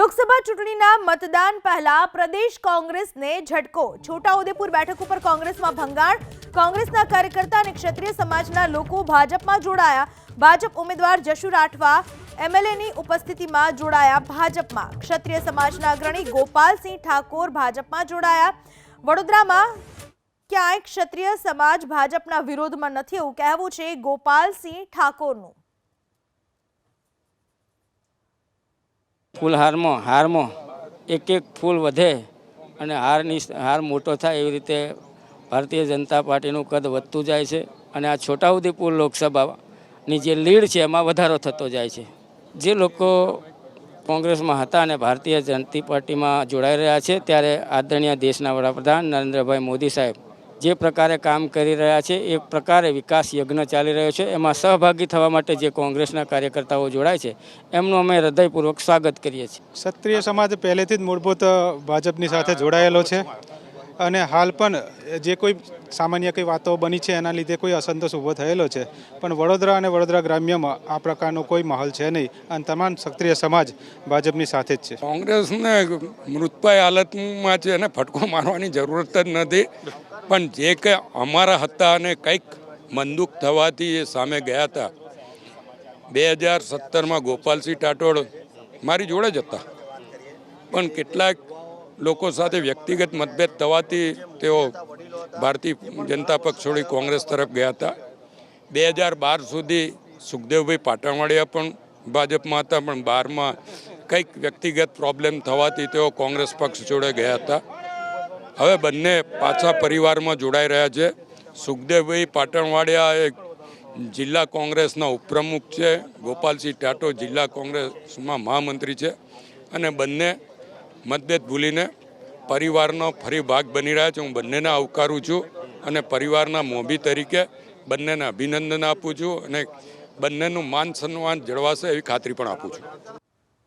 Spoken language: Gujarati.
લોકસભા ચૂંટણીના મતદાન પહેલા પ્રદેશ કોંગ્રેસને ઝટકો। છોટાઉદેપુર બેઠક ઉપર કોંગ્રેસમાં ભંગાણ। કોંગ્રેસના કાર્યકર્તા અને ક્ષત્રિય સમાજના લોકો ભાજપમાં જોડાયા। ભાજપ ઉમેદવાર જશુ રાઠવા એમએલએની ઉપસ્થિતિમાં જોડાયા ભાજપમાં। ક્ષત્રિય સમાજના અગ્રણી ગોપાલસિંહ ઠાકોર ભાજપમાં જોડાયા। વડોદરામાં ક્યાંય ક્ષત્રિય સમાજ ભાજપના વિરોધમાં નથી એવું કહેવું છે ગોપાલસિંહ ઠાકોરનું। હારમાં એક ફૂલ વધે અને હાર મોટો થાય એવી રીતે ભારતીય જનતા પાર્ટીનું કદ વધતું જાય છે અને આ છોટાઉદેપુર લોકસભાની જે લીડ છે એમાં વધારો થતો જાય છે। જે લોકો કોંગ્રેસમાં હતા અને ભારતીય જનતા પાર્ટીમાં જોડાઈ રહ્યા છે ત્યારે આદરણીય દેશના વડાપ્રધાન નરેન્દ્રભાઈ મોદી સાહેબ જે પ્રકારે કામ કરી રહ્યા છે એ પ્રકારે વિકાસ યજ્ઞ ચાલી રહ્યો છે એમાં સહભાગી થવા માટે જે કોંગ્રેસના કાર્યકર્તાઓ જોડાય છે એમનું અમે હૃદયપૂર્વક સ્વાગત કરીએ છીએ। ક્ષત્રિય સમાજ પહેલેથી જ મૂળભૂત ભાજપની સાથે જોડાયેલો છે અને હાલ પણ જે કોઈ સામાન્ય કંઈ વાતો બની છે એના લીધે કોઈ અસંતોષ ઊભો થયેલો છે, પણ વડોદરા અને વડોદરા ગ્રામ્યમાં આ પ્રકારનો કોઈ માહોલ છે નહીં અને તમામ ક્ષત્રિય સમાજ ભાજપની સાથે જ છે। કોંગ્રેસને મૃતપાય હાલતમાં છે એને ફટકો મારવાની જરૂરત જ નથી, પણ જે કે અમારા હતા અને કંઈક મંદુક થવાથી એ સામે ગયા હતા। 2017માં ગોપાલસિંહ ઠાકોર મારી જોડે જ હતા, પણ કેટલાક લોકો સાથે વ્યક્તિગત મતભેદ થવાથી તેઓ ભારતીય જનતા પક્ષ છોડી કોંગ્રેસ તરફ ગયા હતા। 2012 સુધી સુખદેવભાઈ પાટણવાડિયા પણ ભાજપમાં હતા, પણ 12માં કંઈક વ્યક્તિગત પ્રોબ્લેમ થવાથી તેઓ કોંગ્રેસ પક્ષ જોડે ગયા હતા। હવે બંને પાછા પરિવારમાં જોડાઈ રહ્યા છે। સુખદેવભાઈ પાટણવાડિયા એક જિલ્લા કોંગ્રેસના ઉપપ્રમુખ છે, ગોપાલસિંહ ઠાકોર જિલ્લા કોંગ્રેસમાં મહામંત્રી છે અને બંને મતભેદ ભૂલીને પરિવારનો ફરી ભાગ બની રહ્યા છે। હું બંનેને આવકારું છું અને પરિવારના મોભી તરીકે બંનેને અભિનંદન આપું છું અને બંનેનું માન સન્માન જળવાશે એવી ખાતરી પણ આપું છું।